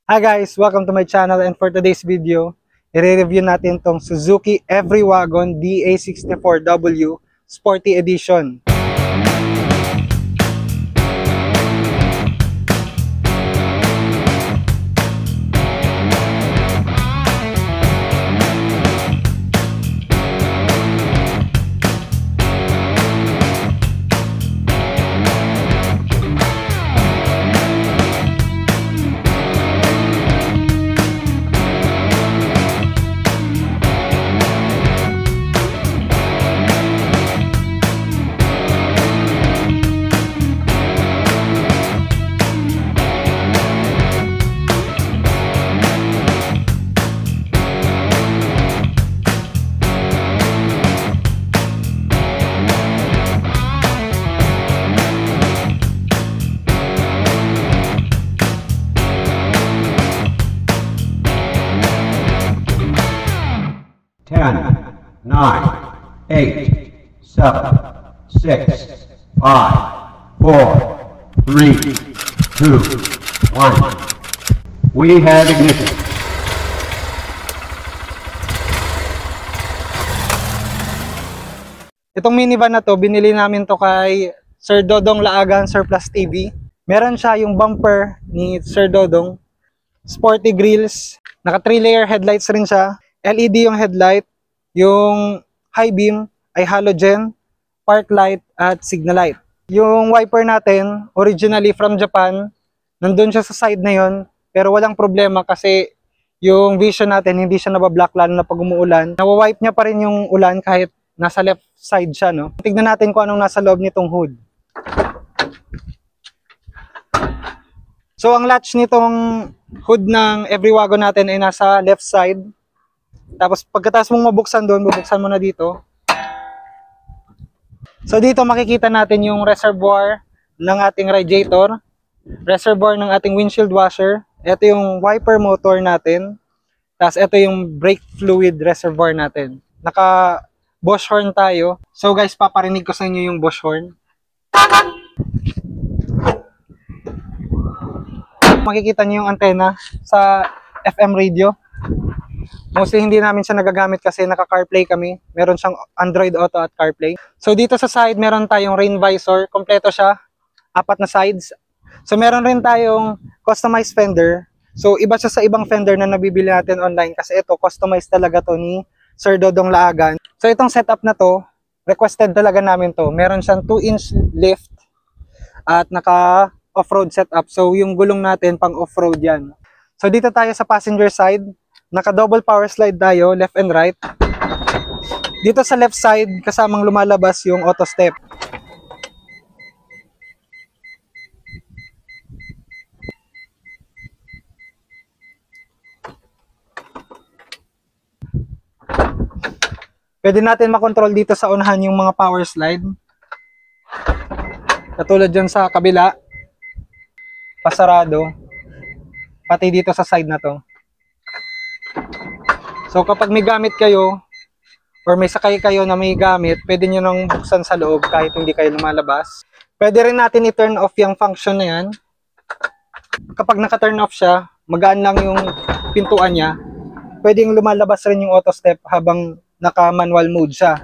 Hi guys! Welcome to my channel, and for today's video, i-review natin tong Suzuki Every-Wagon DA64W Sporty Edition. Ten, 9, 8, 7, 6, 5, 4, 3, 2, 1. We have ignition. Itong minivan na to, binili namin to kay Sir Dodong Laagan Surplus TV. Meron siya yung bumper ni Sir Dodong, sporty grills, naka 3-layer headlights rin siya, LED yung headlight, yung high beam ay halogen, park light at signal light. Yung wiper natin, originally from Japan, nandun siya sa side na yon, pero walang problema kasi yung vision natin hindi siya nabablock lalo na pag umuulan. Nawawipe niya pa rin yung ulan kahit nasa left side siya, no? Tignan natin kung anong nasa loob nitong hood. So ang latch nitong hood ng Every-Wagon natin ay nasa left side. Tapos pagkatapos mong mabuksan doon, bubuksan mo na dito. So dito makikita natin yung reservoir ng ating radiator, reservoir ng ating windshield washer. Ito yung wiper motor natin. Tapos ito yung brake fluid reservoir natin. Naka Bosch horn tayo. So guys, paparinig ko sa inyo yung Bosch horn. Makikita niyo yung antena sa FM radio. Mostly hindi namin siya nagagamit kasi naka-CarPlay kami. Meron siyang Android Auto at CarPlay. So dito sa side, meron tayong rain visor. Kompleto siya. 4 na sides. So meron rin tayong customized fender. So iba siya sa ibang fender na nabibili natin online kasi ito, customized talaga to ni Sir Dodong Laagan. So itong setup na to, requested talaga namin to. Meron siyang 2-inch lift at naka off-road setup. So yung gulong natin pang off-road yan. So dito tayo sa passenger side. Naka double power slide tayo, left and right. Dito sa left side, kasamang lumalabas yung auto step. Pwede natin makontrol dito sa unahan yung mga power slide. Katulad dyan sa kabila. Pasarado. Pati dito sa side na to. So kapag may gamit kayo or may sakay kayo na may gamit, pwede nyo nang buksan sa loob kahit hindi kayo lumalabas. Pwede rin natin i-turn off yung function na yan. Kapag naka-turn off siya, magaan lang yung pintuan niya. Pwedeng lumalabas rin yung auto step habang naka-manual mode siya.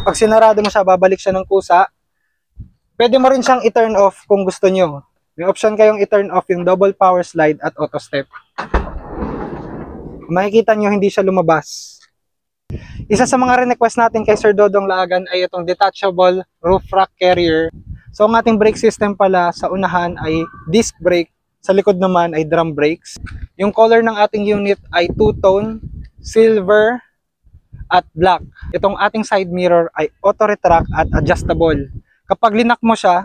Pag sinarado mo siya, babalik siya ng kusa. Pwede mo rin siyang i-turn off kung gusto nyo. May option kayong i-turn off yung double power slide at auto step. Makikita nyo hindi siya lumabas. Isa sa mga request natin kay Sir Dodong Laagan ay itong detachable roof rack carrier. So ang ating brake system pala sa unahan ay disc brake, sa likod naman ay drum brakes. Yung color ng ating unit ay two-tone, silver at black. Itong ating side mirror ay auto retract at adjustable. Kapag linak mo siya,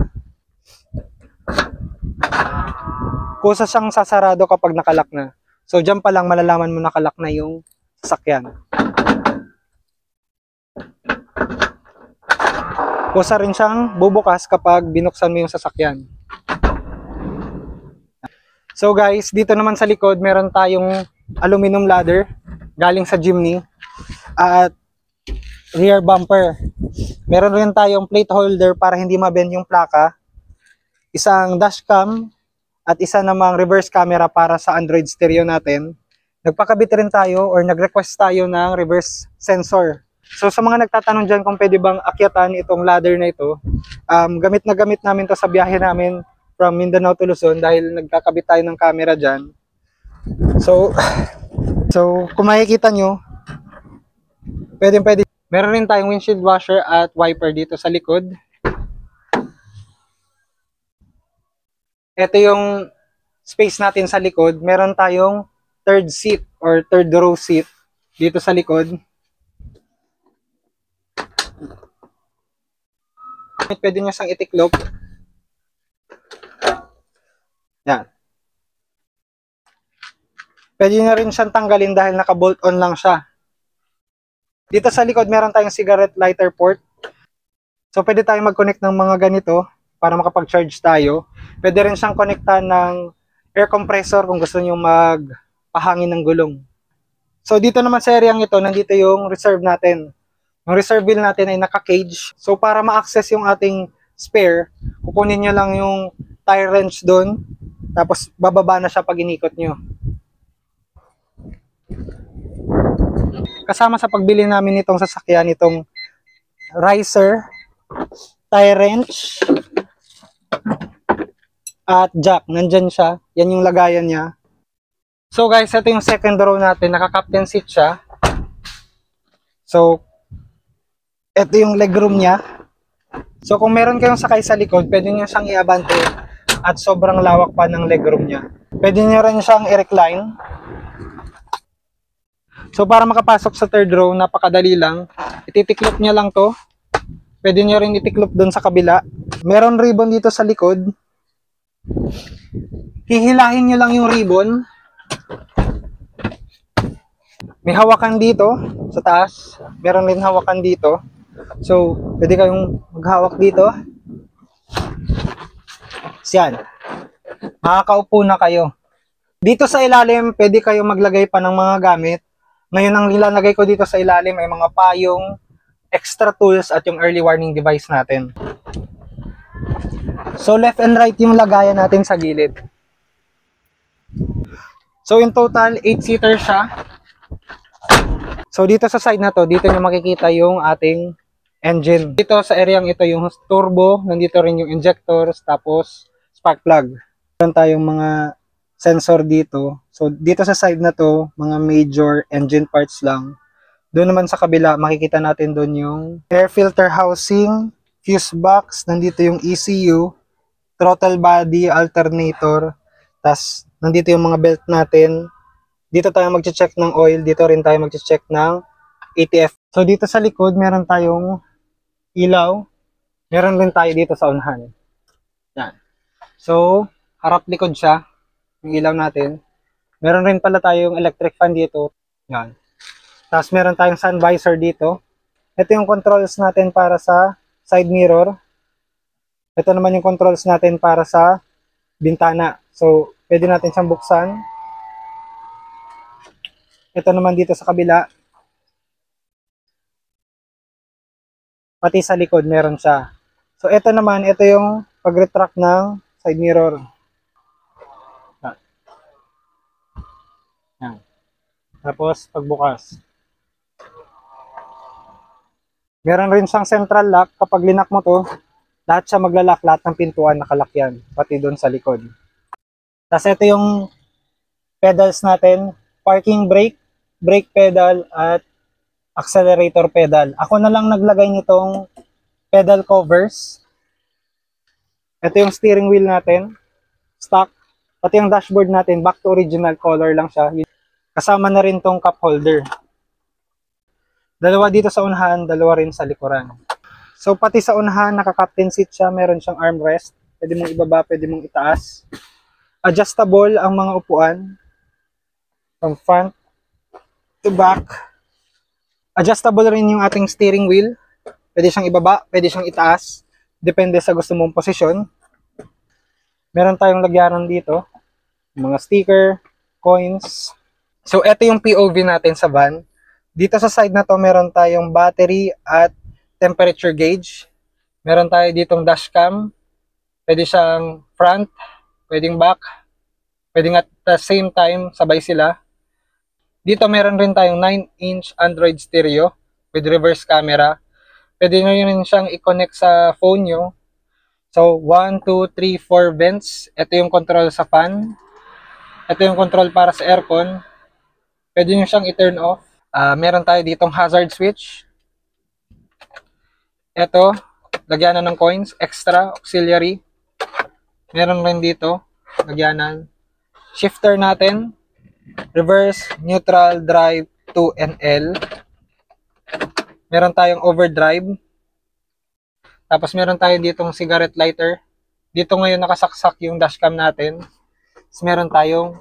kusa siyang sasarado kapag nakalak na. So dyan pa lang malalaman mo nakalak na yung sasakyan. Kusa rin siyang bubukas kapag binuksan mo yung sasakyan. So guys, dito naman sa likod meron tayong aluminum ladder galing sa Jimny at rear bumper. Meron rin tayong plate holder para hindi mabend yung plaka. Isang dashcam at isa namang reverse camera para sa Android stereo natin. Nagpakabit rin tayo or nag-request tayo ng reverse sensor. So sa mga nagtatanong dyan kung pwede bang akyatan itong ladder na ito, gamit na gamit namin to sa biyahe namin from Mindanao to Luzon dahil nagkakabit tayo ng camera dyan. So kung makikita nyo, pwede. Meron rin tayong windshield washer at wiper dito sa likod. Ito yung space natin sa likod. Meron tayong third seat or third row seat dito sa likod. Pwede nyo siyang itiklop. Yan. Pwede nyo rin siyang tanggalin dahil naka-bolt on lang siya. Dito sa likod, meron tayong cigarette lighter port. So, pwede tayong mag-connect ng mga ganito para makapag-charge tayo. Pwede rin siyang connectan ng air compressor kung gusto nyo magpahangin ng gulong. So, dito naman sa area ito, nandito yung reserve natin. Yung reserve wheel natin ay naka-cage. So, para ma-access yung ating spare, kukunin nyo lang yung tire wrench doon. Tapos, bababa na siya pag inikot nyo. Kasama sa pagbili namin nitong sasakyan, itong riser, tire wrench, at jack. Nandyan siya. Yan yung lagayan niya. So guys, ito yung second row natin. Naka-captain seat siya. So, ito yung legroom niya. So kung meron kayong sakay sa likod, pwede nyo siyang i-abante at sobrang lawak pa ng legroom niya. Pwede nyo rin siyang i-recline. So para makapasok sa third row, napakadali lang. Ititiklop niya lang to. Pwede nyo rin itiklop doon sa kabila. Meron ribbon dito sa likod. Hihilahin nyo lang yung ribbon. May hawakan dito sa taas. Meron rin hawakan dito. So, pwede kayong maghawak dito. Yan. Makakaupo na kayo. Dito sa ilalim, pwede kayong maglagay pa ng mga gamit. Ngayon, ang nilalagay ko dito sa ilalim ay mga payong, extra tools at yung early warning device natin. So, left and right yung lagayan natin sa gilid. So, in total, 8-seater siya. So, dito sa side na to, dito nyo makikita yung ating engine. Dito sa area ito yung turbo, nandito rin yung injectors, tapos spark plug. Meron tayong mga sensor dito. So, dito sa side na to, mga major engine parts lang. Doon naman sa kabila, makikita natin doon yung air filter housing, fuse box, nandito yung ECU, throttle body, alternator, tas nandito yung mga belt natin. Dito tayo mag-check ng oil, dito rin tayo mag-check ng ATF. So, dito sa likod, meron tayong ilaw. Meron rin tayo dito sa unahan. Yan. So, harap likod siya, yung ilaw natin. Meron rin pala tayong electric fan dito. Yan. Tapos meron tayong sun visor dito. Ito yung controls natin para sa side mirror. Ito naman yung controls natin para sa bintana. So, pwede natin siyang buksan. Ito naman dito sa kabila. Pati sa likod meron siya. So, ito naman, ito yung pag-retract ng side mirror. Yan. Tapos, pagbukas. Meron rin siyang central lock. Kapag linak mo to, lahat siya maglalak, lahat ng pintuan nakalak yan. Pati doon sa likod. Tapos, ito yung pedals natin. Parking brake, brake pedal, at accelerator pedal. Ako na lang naglagay nitong pedal covers. Ito yung steering wheel natin. Stock. Pati yung dashboard natin, back to original color lang siya. Kasama na rin tong cup holder. Dalawa dito sa unahan, dalawa rin sa likuran. So pati sa unahan, naka-captain seat siya, meron siyang armrest. Pwede mong ibaba, pwede mong itaas. Adjustable ang mga upuan. From front to back. Adjustable rin yung ating steering wheel. Pwede siyang ibaba, pwede siyang itaas. Depende sa gusto mong posisyon. Meron tayong lagyanan dito. Mga sticker, coins. So, ito yung POV natin sa van. Dito sa side na to, meron tayong battery at temperature gauge. Meron tayo ditong dashcam. Pwede siyang front, pwedeng back. Pwedeng at the same time, sabay sila. Dito meron rin tayong 9-inch Android stereo with reverse camera. Pwede nyo rin siyang i-connect sa phone nyo. So, 1, 2, 3, 4 vents. Ito yung control sa fan. Ito yung control para sa aircon. Pwede nyo siyang i-turn off. Meron tayo ditong hazard switch. Ito, lagyanan ng coins, extra, auxiliary. Meron rin dito, lagyanan. Shifter natin, reverse, neutral, drive, 2 and L. Meron tayong overdrive. Tapos meron tayo ditong cigarette lighter. Dito ngayon nakasaksak yung dashcam natin. Tapos meron tayong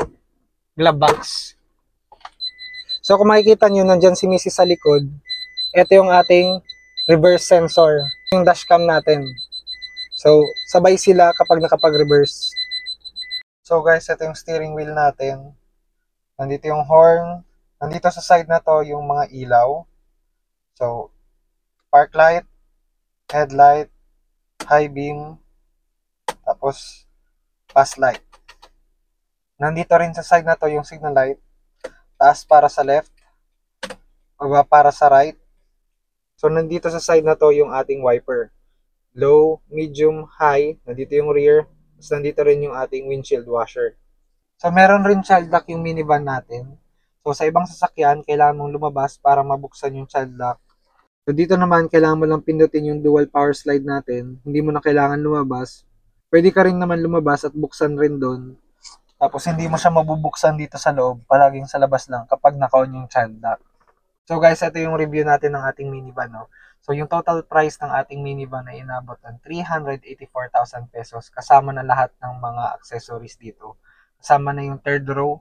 glove box. So kung makikita nyo, nandyan si Mrs. sa likod. Ito yung ating reverse sensor, yung dashcam natin. So sabay sila kapag nakapag-reverse. So guys, ito yung steering wheel natin. Nandito yung horn. Nandito sa side na to yung mga ilaw. So, park light, headlight, high beam, tapos pass light. Nandito rin sa side na to yung signal light. Taas para sa left, baba para sa right. So, nandito sa side na to yung ating wiper. Low, medium, high. Nandito yung rear. Tapos nandito rin yung ating windshield washer. So, meron rin child lock yung minivan natin. So, sa ibang sasakyan, kailangan mong lumabas para mabuksan yung child lock. So, dito naman, kailangan mo lang pindutin yung dual power slide natin. Hindi mo na kailangan lumabas. Pwede ka rin naman lumabas at buksan rin doon. Tapos, hindi mo siya mabubuksan dito sa loob. Palaging sa labas lang kapag naka-on yung child lock. So, guys, ito yung review natin ng ating minivan. No? So, yung total price ng ating minivan ay inabot ng 384,000 pesos. Kasama na lahat ng mga accessories dito. Kasama na yung third row.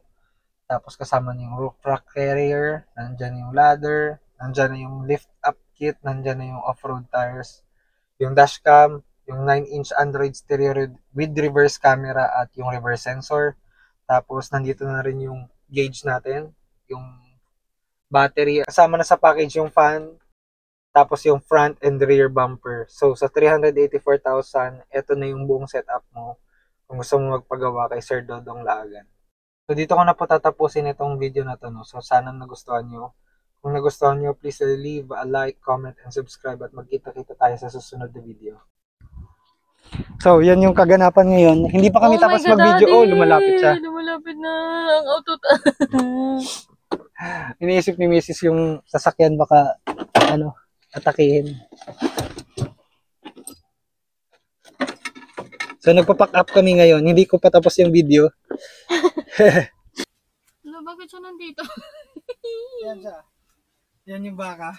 Tapos, kasama na yung roof rack carrier. Nandyan yung ladder. Nandyan na yung lift up kit, nandyan na yung off-road tires, yung dashcam, yung 9-inch Android stereo with reverse camera at yung reverse sensor. Tapos nandito na rin yung gauge natin, yung battery. Kasama na sa package yung fan, tapos yung front and rear bumper. So sa 384,000, ito na yung buong setup mo kung gusto mo magpagawa kay Sir Dodong Laagan. So dito ko na po tatapusin itong video na to. No? So sana nagustuhan nyo. Kung nagustuhan nyo, please leave a like, comment, and subscribe at magkita-kita tayo sa susunod na video. So, yan yung kaganapan ngayon. Hindi pa kami tapos mag-video. Oh, lumalapit siya. Lumalapit na ang auto. Iniisip ni Mrs. yung sasakyan baka, atakihin. So, nagpa-pack up kami ngayon. Hindi ko pa tapos yung video. Bakit siya nandito? Yan siya. Yan yung baka.